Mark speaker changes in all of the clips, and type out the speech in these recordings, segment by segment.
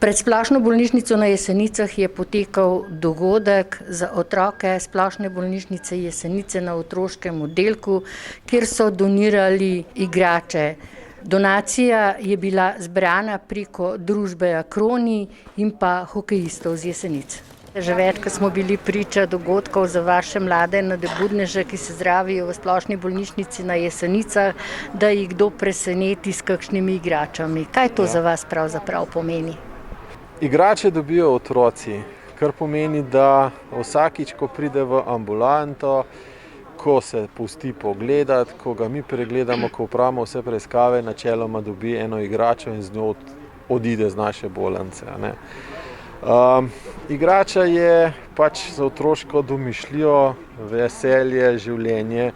Speaker 1: Pred splošno bolnišnico na Jesenicah je potekal dogodek za otroke splošne bolnišnice Jesenice na otroškem oddelku, kjer so donirali igrače. Donacija je bila zbrana preko družbe Akroni in pa hokejistov z Jesenic. Že večkrat smo bili priča dogodkov za vaše mlade nadobudneže, ki se zdravijo v splošni bolnišnici na Jesenicah, da jih kdo preseneti s kakšnimi igračami. Kaj to za vas pravzaprav pomeni?
Speaker 2: Igrače dobijo otroci, kar pomeni, da vsakič, ko pride v ambulanto, ko se pusti pogledati, ko ga mi pregledamo, ko opravimo vse preiskave, načeloma dobi eno igračo in z njo odide z naše bolnice. Igrača je pač za otroško domišljijo, veselje, življenje,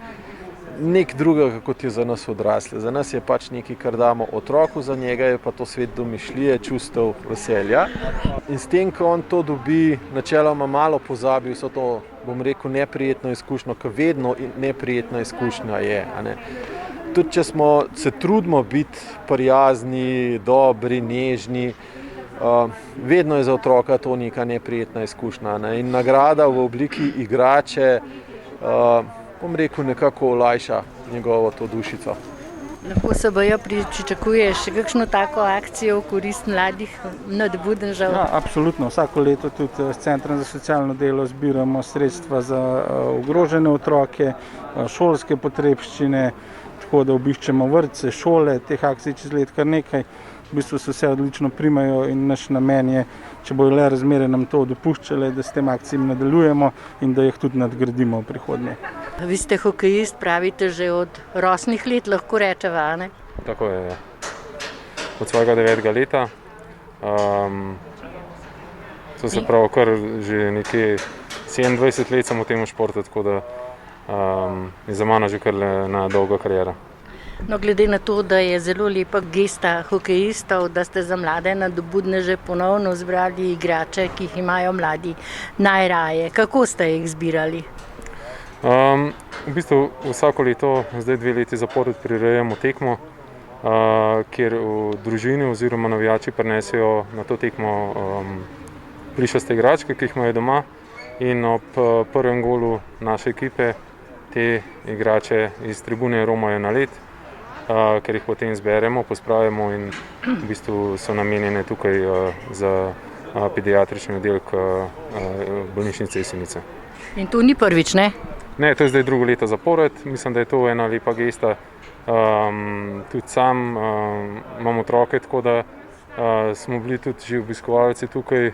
Speaker 2: nek drugega, kot je za nas odrasle. Za nas je pač nekaj, kar damo otroku, za njega je pa to svet domišljije, čustev, veselja. In s tem, ko on to dobi, načeloma malo pozabi vso to, bom rekel, neprijetno izkušnjo, ker vedno neprijetna izkušnja je. Tudi če se trudimo biti prijazni, dobri, nežni, vedno je za otroka to neka neprijetna izkušnja. In nagrada v obliki igrače, bom rekel, nekako olajša njegovo to dušico.
Speaker 1: Lahko se bojo pričakuje še kakšno tako akcijo v korist mladih nadobudnežev?
Speaker 3: Ja, absolutno. Vsako leto tudi s Centrom za socialno delo zbiramo sredstva za ogrožene otroke, šolske potrebščine, tako da obiščemo vrtce, šole, teh akcij čez let kar nekaj. V bistvu se vse odlično primajo in naš namen je, če bojo le razmere nam to dopuščale, da s tem akcijami nadaljujemo in da jih tudi nadgradimo v prihodnje.
Speaker 1: Vi ste hokejist, pravite, že od rosnih let, lahko rečeva, ne?
Speaker 4: Tako je, ja. Od svojega 9. leta. To se pravi, kar že nekje 27 let sem v tem športu, tako da je za mano že kar na dolga karijera.
Speaker 1: No, glede na to, da je zelo lepa gesta hokejistov, da ste za mlade nadobudneže ponovno zbrali igrače, ki jih imajo mladi najraje. Kako ste jih zbirali?
Speaker 4: V bistvu vsako leto, zdaj 2 leti zapored, prirejamo tekmo, kjer v družini oziroma navijači prinesejo na to tekmo plišaste igračke, ki jih imajo doma, in ob prvem golu naše ekipe te igrače iz tribune romajo na led, ker jih potem zberemo, pospravimo in v bistvu so namenjene tukaj za pediatrični oddelek bolnišnice Jesenice.
Speaker 1: In to ni prvič, ne?
Speaker 4: Ne, to je zdaj 2. leto zapored. Mislim, da je to ena lepa gesta. Tudi sam imam otroke, tako da smo bili tudi že obiskovalci tukaj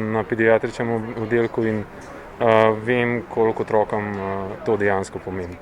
Speaker 4: na pediatričnem oddelku in vem, koliko otrokom to dejansko pomeni.